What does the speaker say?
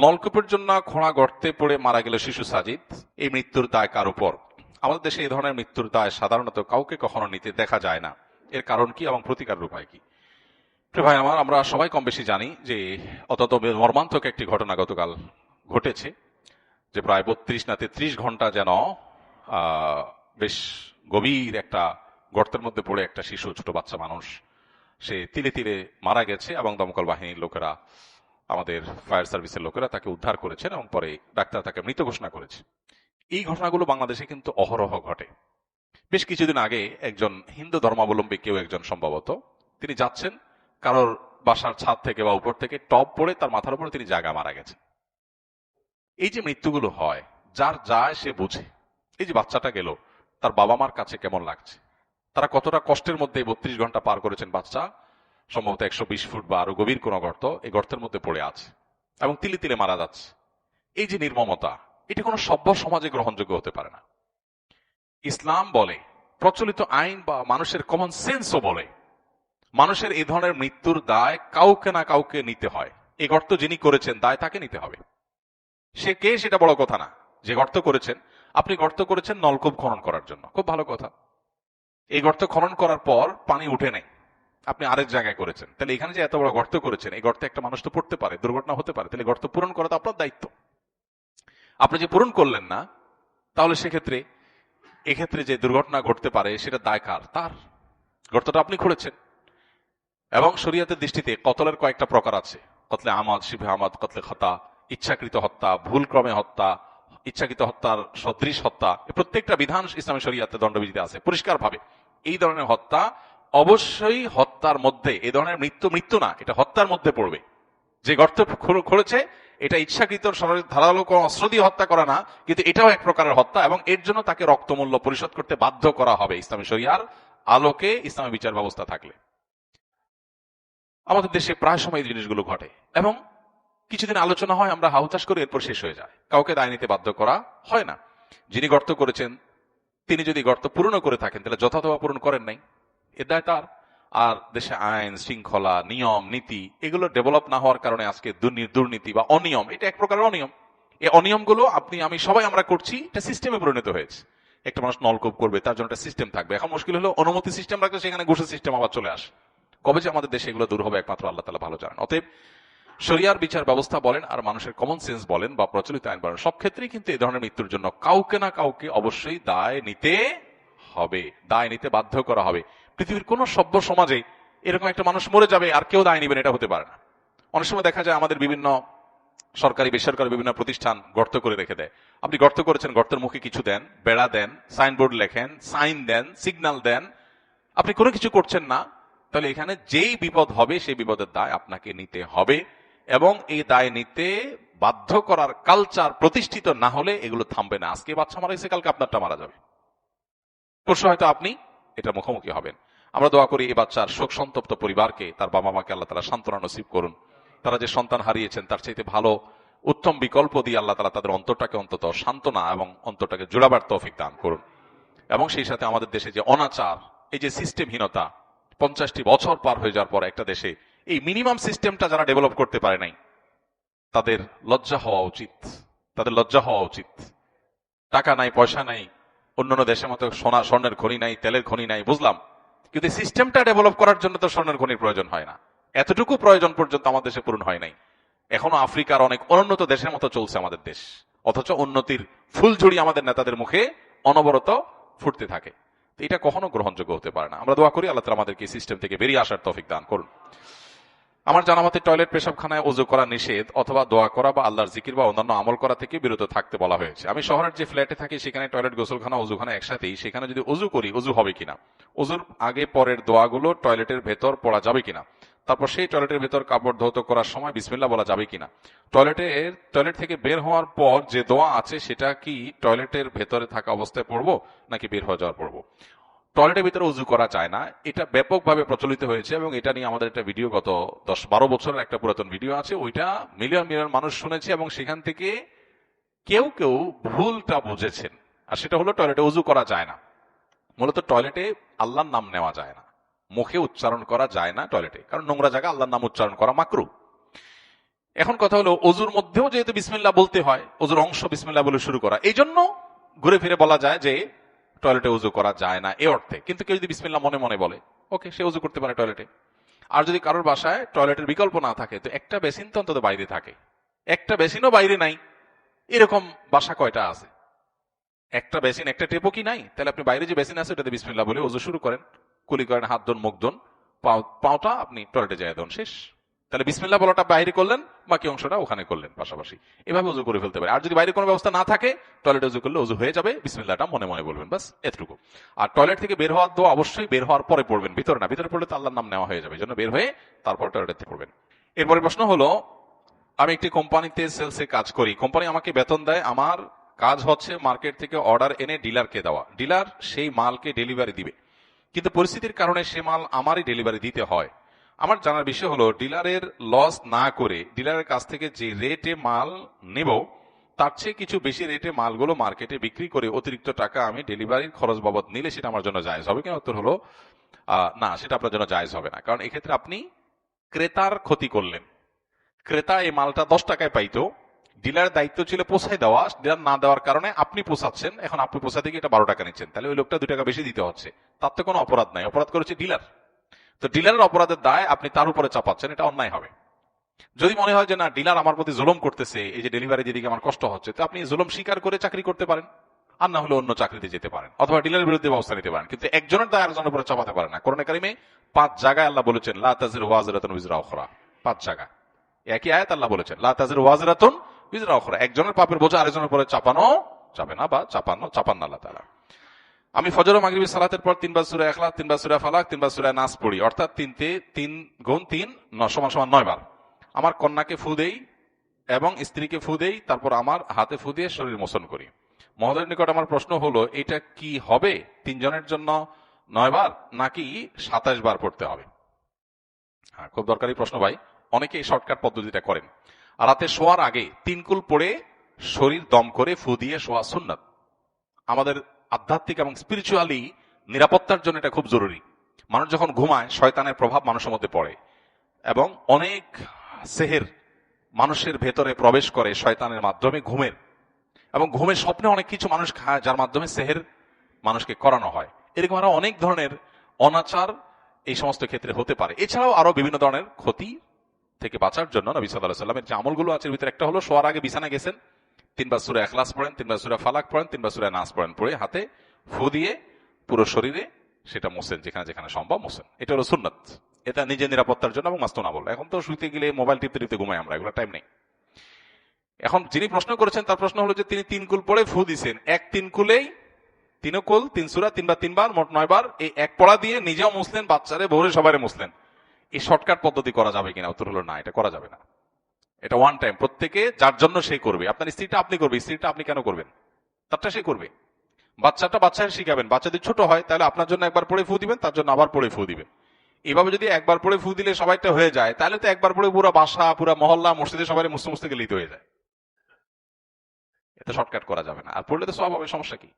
নলকূপের জন্য খোঁড়া গর্তে পড়ে মারা গেল শিশু সাজিদ, এই মৃত্যুর দায় কার উপর? আমাদের দেশে এই ধরনের মৃত্যুর দায় সাধারণত কাউকে কখনো নিতে দেখা যায় না। এর কারণ কি এবং প্রতিকারের উপায় কি? প্রিয় ভাই আমার, আমরা সবাই কম বেশি জানি যে অত্যন্ত মর্মান্তিক একটি ঘটনা গতকাল ঘটেছে, যে প্রায় 32 না 33 ঘন্টা যেন বেশ গভীর একটা গর্তের মধ্যে পড়ে একটা শিশু, ছোট বাচ্চা মানুষ, সে তিলে তিলে মারা গেছে এবং দমকল বাহিনীর লোকেরা, আমাদের ফায়ার সার্ভিসের লোকেরা তাকে উদ্ধার করেছেন এবং পরে ডাক্তার তাকে মৃত ঘোষণা করেছে। এই ঘটনাগুলো বাংলাদেশে কিন্তু অহরহ ঘটে। বেশ কিছুদিন আগে একজন হিন্দু ধর্মাবলম্বী কেউ একজন, সম্ভবত তিনি যাচ্ছেন কারোর বাসার ছাদ থেকে বা উপর থেকে টপ পড়ে তার মাথার উপরে তিনি জায়গা মারা গেছেন। এই যে মৃত্যুগুলো হয়, যার যায় সে বুঝে। এই যে বাচ্চাটা গেল, তার বাবা মার কাছে কেমন লাগছে, তারা কতটা কষ্টের মধ্যে 32 ঘন্টা পার করেছেন। বাচ্চা সম্ভবত 120 ফুট বা আরো গভীর কোন গর্ত, এই গর্তের মধ্যে পড়ে আছে এবং তিলে তিলে মারা যাচ্ছে। এই যে নির্মমতা, এটা কোনো সভ্য সমাজে গ্রহণযোগ্য হতে পারে না। ইসলাম বলে, প্রচলিত আইন বা মানুষের কমন সেন্সও বলে, মানুষের এই ধরনের মৃত্যুর দায় কাউকে না কাউকে নিতে হয়। এই গর্ত যিনি করেছেন দায় তাকে নিতে হবে। সে কে সেটা বড় কথা না। যে গর্ত করেছেন, আপনি গর্ত করেছেন নলকূপ খনন করার জন্য, খুব ভালো কথা। এই গর্ত খনন করার পর পানি উঠে নেই, আপনি আরেক জায়গায় করেছেন, তাহলে এখানে যে এত বড় গর্ত করেছেন, এই গর্তে একটা মানুষ তো পড়তে পারে, দুর্ঘটনা হতে পারে, তাহলে গর্ত পূরণ করা তো আপনার দায়িত্ব। আপনি যে পূরণ করলেন না, তাহলে সেক্ষেত্রে এক্ষেত্রে যে দুর্ঘটনা ঘটতে পারে সেটা দায় কার? তার। গর্তটা আপনি খুঁড়েছেন। এবং শরীয়তের দৃষ্টিতে কতলের কয়েকটা প্রকার আছে। কতলে আমাদ, শিবে আমাদ, কতলে খতা, ইচ্ছাকৃত হত্যা, ভুল ক্রমে হত্যা, ইচ্ছাকৃত হত্যার সদৃশ হত্যা, প্রত্যেকটা বিধান ইসলামী শরীয়তে দণ্ডবিধিতে আছে পরিষ্কার ভাবে। এই ধরনের হত্যা অবশ্যই হত্যার মধ্যে, এই ধরনের মৃত্যু মৃত্যু না, এটা হত্যার মধ্যে পড়বে। যে গর্ত খুঁড়েছে এটা ইচ্ছাকৃত ধারালো কোনো অস্ত্র দিয়ে হত্যা করা না, কিন্তু এটাও এক প্রকারের হত্যা এবং এর জন্য তাকে রক্তমূল্য পরিশোধ করতে বাধ্য করা হবে ইসলামী শরিয়ার আলোকে, ইসলামী বিচার ব্যবস্থা থাকলে। আমাদের দেশে প্রায় সময় এই জিনিসগুলো ঘটে এবং কিছুদিন আলোচনা হয়, আমরা হাউতাশ করে, এরপর শেষ হয়ে যায়। কাউকে দায় নিতে বাধ্য করা হয় না। যিনি গর্ত করেছেন তিনি যদি গর্ত পূরণ করে থাকেন, তাহলে যথাযথ পূরণ করেন নাই, এ দায় তার। আর দেশে আইন শৃঙ্খলা, নিয়ম নীতি এগুলো ডেভেলপ না হওয়ার কারণে আজকে দুর্নীতি বা অনিয়ম, এটা এক প্রকারের অনিয়ম। এই অনিয়মগুলো আপনি আমি সবাই আমরা করছি, এটা সিস্টেমে পরিণত হয়েছে। একটা মানুষ নলকূপ করবে, তার জন্য একটা সিস্টেম থাকবে। এখন মুশকিল হলো অনুমতি সিস্টেম রাখলে সেখানে ঘুষের সিস্টেম আবার চলে আসে। কবে যে আমাদের দেশে এগুলো দূর হবে একমাত্র আল্লাহ তাআলা ভালো জানেন। অতএব শরিয়ার বিচার ব্যবস্থা বলেন আর মানুষের কমন সেন্স বলেন বা প্রচলিত আইন বলেন, সব ক্ষেত্রেই কিন্তু এই ধরনের মৃত্যুর জন্য কাউকে না কাউকে অবশ্যই দায় নিতে হবে, দায় নিতে বাধ্য করা হবে। পৃথিবীর কোন সভ্য সমাজে এরকম একটা মানুষ মরে যাবে আর কেউ দায় নিবেন, এটা হতে পারে না। অনেক সময় দেখা যায় আমাদের বিভিন্ন সরকারি বেসরকারি বিভিন্ন প্রতিষ্ঠান গর্ত করে রেখে দেয়। আপনি গর্ত করেছেন, গর্তের মুখে কিছু দেন, বেড়া দেন, সাইনবোর্ড লেখেন, সাইন দেন, সিগন্যাল দেন, আপনি কোনো কিছু করছেন না, তাহলে এখানে যেই বিপদ হবে সেই বিপদের দায় আপনাকে নিতে হবে। এবং এই দায় নিতে বাধ্য করার কালচার প্রতিষ্ঠিত না হলে এগুলো থামবে না। আজকে বাচ্চা মারা গেছে, কালকে আপনারটা মারা যাবে, পরশু হয়তো আপনি এটা মুখোমুখি হবেন। আমরা দোয়া করি এই বাচ্চার শোক সন্তপ্ত পরিবারকে, তার বাবা মাকে আল্লাহ তাআলা সান্ত্বনা নসিব করুন। তারা যে সন্তান হারিয়েছেন তার চাইতে ভালো উত্তম বিকল্প দিয়ে আল্লাহ তাআলা তাদের অন্তরটাকে অন্তত সান্ত্বনা এবং অন্তরটাকে জোড়াবার তৌফিক দান করুন। এবং সেই সাথে আমাদের দেশে যে অনাচার, এই যে সিস্টেমহীনতা, 50টি বছর পার হয়ে যাওয়ার পর একটা দেশে এই মিনিমাম সিস্টেমটা যারা ডেভেলপ করতে পারে নাই, তাদের লজ্জা হওয়া উচিত। তাদের লজ্জা হওয়া উচিত। টাকা নাই, পয়সা নাই, অন্যান্য দেশের মতো সোনা স্বর্ণের খনি নাই, তেলের খনি নাই, বুঝলাম, কিন্তু সিস্টেমটা ডেভেলপ করার জন্য তো স্বর্ণের খনির প্রয়োজন হয় না। এতটুকু প্রয়োজন পর্যন্ত আমাদের দেশে পূরণ হয় নাই। এখনো আফ্রিকার অনেক অনুন্নত দেশের মতো চলছে আমাদের দেশ, অথচ উন্নতির ফুলঝুড়ি আমাদের নেতাদের মুখে অনবরত ফুটতে থাকে। এটা কখনো গ্রহণযোগ্য হতে পারে না। আমরা দোয়া করি আল্লাহ তাআলা আমাদেরকে সিস্টেম থেকে বেরিয়ে আসার তৌফিক দান করুন। আমার জানা মতে টয়লেট পেশাবখানায় ওযু করা নিষেধ, অথবা দোয়া করা বা আল্লাহর জিকির বা অন্যান্য আমল করা থেকে বিরত থাকতে বলা হয়েছে। আমি শহরের যে ফ্ল্যাটে থাকি সেখানে টয়লেট, গোসলখানা, ওযুখানা একসাথেই। সেখানে যদি ওযু করি, ওযু হবে কিনা, ওযুর আগে পরের দোয়াগুলো টয়লেটের ভেতর পড়া যাবে কিনা, তারপর সেই টয়লেটের ভেতর কাপড় ধৌত করার সময় বিসমিল্লাহ বলা যাবে কিনা, টয়লেট থেকে বের হওয়ার পর যে দোয়া আছে সেটা কি টয়লেটের ভেতরে থাকা অবস্থায় পড়বো নাকি বের হয়ে যাওয়ার পড়বো। টয়লেটের ভিতরে উজু করা যায় না, এটা ব্যাপকভাবে প্রচলিত হয়েছে এবং এটা নিয়ে আমাদের একটা ভিডিও গত 10-12 বছরের একটা পুরাতন ভিডিও আছে, ওইটা মিলিয়ন মিলিয়ন মানুষ শুনেছে এবং সেখান থেকে কেউ কেউ ভুলটা বুঝেছেন। আর সেটা হলো টয়লেটে উজু করা যায় না। মূলত টয়লেটে আল্লাহর নাম নেওয়া যায় না, মুখে উচ্চারণ করা যায় না টয়লেটে, কারণ নোংরা জায়গা আল্লাহর নাম উচ্চারণ করা মাকরুহ। এখন কথা হলো অজুর মধ্যেও যেহেতু বিসমিল্লাহ বলতে হয়, অজুর অংশ বিসমিল্লাহ বলে শুরু করা, এই জন্য ঘুরে ফিরে বলা যায় যে টয়লেটে উজু করা যায় না এ অর্থে। কিন্তু কেউ যদি বিসমিল্লাহ মনে মনে বলে, ওকে, সে উজু করতে পারে টয়লেটে। আর যদি কারোর বাসায় টয়লেটের বিকল্প না থাকে, তো একটা বেসিন তো অন্তত বাইরে থাকে, একটা বেসিনও বাইরে নাই, এরকম বাসা কয়টা আছে? একটা বেসিন একটা টেপও কি নাই? তাহলে আপনি বাইরে যে বেসিন আছে ওটাতে বিসমিল্লাহ বলে ওযু শুরু করেন, কুলি করেন, হাত ধোন, মুখ ধোন, পাওটা আপনি টয়লেটে যায় দেন, শেষ। তাহলে বিসমিল্লাহ বলাটা বাইরে করলেন, বাকি অংশটা ওখানে করলেন পাশাপাশি, এভাবে ওযু করে ফেলতে পারে। আর যদি বাইরে কোনো ব্যবস্থা না থাকে, টয়লেটে ওযু করলে ওযু হয়ে যাবে, বিসমিল্লাহটা মনে মনে বলবেন, বাস এতটুকু। আর টয়লেট থেকে বের হওয়ার দোয়া অবশ্যই বের হওয়ার পরে পড়বেন, ভিতরে না। ভিতরে পড়লে তো আল্লাহর নাম নেওয়া হয়ে যাবে, এই জন্য বের হয়ে তারপর টয়লেটে থেকে পড়বেন। এরপরে প্রশ্ন হলো, আমি একটি কোম্পানিতে সেলসে কাজ করি, কোম্পানি আমাকে বেতন দেয়, আমার কাজ হচ্ছে মার্কেট থেকে অর্ডার এনে ডিলারকে দেওয়া, ডিলার সেই মালকে ডেলিভারি দিবে, কিন্তু পরিস্থিতির কারণে সে মাল আমারই ডেলিভারি দিতে হয়। আমার জানার বিষয় হলো, ডিলারের লস না করে ডিলারের কাছ থেকে যে রেটে মাল নেব, তার চেয়ে কিছু বেশি রেটে মালগুলো মার্কেটে বিক্রি করে অতিরিক্ত টাকা আমি ডেলিভারির খরচ বাবদ নিলে সেটা আমার জন্য জায়েজ হবে কিনা? উত্তর হলো না, সেটা আপনার জন্য জায়েজ হবে না। কারণ এক্ষেত্রে আপনি ক্রেতার ক্ষতি করলেন। ক্রেতা এই মালটা 10 টাকায় পাইতো, ডিলারের দায়িত্ব ছিল পৌঁছায় দেওয়া, ডিলার না দেওয়ার কারণে আপনি পৌঁছাচ্ছেন, এখন আপনি পৌঁছাতে গিয়ে এটা 12 টাকা নিচ্ছেন, তাহলে ওই লোকটা 2 টাকা বেশি দিতে হচ্ছে। তার তো কোনো অপরাধ নাই, অপরাধ করেছে ডিলার। তো ডিলারের অপরাধের দায় আপনি তার উপরে চাপাচ্ছেন, এটা অন্যায় হবে। যদি মনে হয় যে না, ডিলার আমার প্রতি জুলুম করতেছে, এই যে ডেলিভারি যেদিকে আমার কষ্ট হচ্ছে, তো আপনি জুলুম স্বীকার করে চাকরি করতে পারেন, আর না হলে অন্য চাকরিতে যেতে পারেন, অথবা ডিলারের বিরুদ্ধে ব্যবস্থা নিতে পারেন। কিন্তু একজনের দায় আরেকজনের উপরে চাপাতে পারেন না। কোরআনে কারিমে 5 জায়গায় আল্লাহ বলেছেন লা তাজিরু ওয়াজিরাতুন উযরা উখরা, 5 জায়গা একই আয়াত আল্লাহ বলেছেন লা তাজিরু ওয়াজিরাতুন উযরা উখরা, একজনের পাপের বোঝা আরেকজনের উপরে চাপানো যাবে না, বা চাপান না আল্লাহ তাআলা। আমি ফজর ও মাগরিবের সালাতের পর 3 বার সূরা ইখলাস, 3 বার সূরা ফালাক, 3 বার সূরা নাস পড়ি, অর্থাৎ 3 গুণ 3 = 9 বার। আমার কন্যাকে ফু দেই এবং স্ত্রীকে ফু দেই, তারপর আমার হাতে ফু দিয়ে শরীর মোচন করি। মহোদয়ের নিকট আমার প্রশ্ন হলো, এটা কি হবে 3 জনের জন্য 9 বার নাকি 27 বার পড়তে হবে? হ্যাঁ, খুব দরকারি প্রশ্ন ভাই। অনেকে এই শর্টকাট পদ্ধতিটা করেন। আর রাতে শোয়ার আগে 3 কুল পড়ে শরীর দম করে ফু দিয়ে শোয়া সুন্নাত। আমাদের আধ্যাত্মিক এবং স্পিরিচুয়ালি নিরাপত্তার জন্য এটা খুব জরুরি। মানুষ যখন ঘুমায়, শয়তানের প্রভাব মানুষের মধ্যে পড়ে এবং অনেক সেহের মানুষের ভেতরে প্রবেশ করে শয়তানের মাধ্যমে ঘুমের, এবং ঘুমের স্বপ্নে অনেক কিছু মানুষ খায় যার মাধ্যমে সেহের মানুষকে করানো হয়। এরকম আরো অনেক ধরনের অনাচার এই সমস্ত ক্ষেত্রে হতে পারে। এছাড়াও আরো বিভিন্ন ধরনের ক্ষতি থেকে বাঁচার জন্য নবী সাল্লাল্লাহু আলাইহি ওয়াসাল্লামের যে আমলগুলো আছে, এর ভিতরে একটা হলো শোয়ার আগে বিছানায় গেছেন, 3 বার সূরা ইখলাস পড়েন, 3 বার সূরা ফালাক পড়েন, 3 বার সূরা নাস পড়েন, পড়ে হাতে ফু দিয়ে পুরো শরীরে সেটা মোছেন, যেখানে যেখানে সম্ভব মোছেন। এটা হলো সুন্নাত। এটা নিজের নিরাপত্তার জন্য এবং মাস্তুনাবল। এখন তো শুইতে গেলে মোবাইল টিপতে টিপতে ঘুমাই আমরা, এগুলো টাইম নেই। এখন যিনি প্রশ্ন করেছেন তার প্রশ্ন হলো যে তিনি 3 কুল পড়ে ফু দিছেন, 3 কুলেই 3 কুল 3 সূরা 3 বার 3 বার মোট 9 বার, এই এক পড়া দিয়ে নিজেও মুসলেন, বাচ্চারে বউরে সবাইরে মুসলেন। এই শর্টকাট পদ্ধতি করা যাবে কিনা? উত্তর হলো না, এটা করা যাবে না। এটা ওয়ান টাইম, প্রত্যেকে যার জন্য সে করবে। আপনার স্ত্রীটা আপনি করবে, স্ত্রীটা আপনি কেন করবেন? তারটা সে করবে। বাচ্চাটা বাচ্চাকে শিখাবেন, বাচ্চা যদি ছোট হয় তাহলে আপনার জন্য একবার পড়ে ফু দিবেন, তার জন্য আবার পড়ে ফু দিবেন। এভাবে যদি একবার পড়ে ফু দিলে সবাইটা হয়ে যায়, তাহলে তো একবার পড়ে পুরো বাসা, পুরো মহল্লা, মসজিদে সবাই মুছতে মুছতে গেলেই তো হয়ে যায়। এতে শর্টকাট করা যাবে না। আর পড়লে তো সব হবে, সমস্যা কি?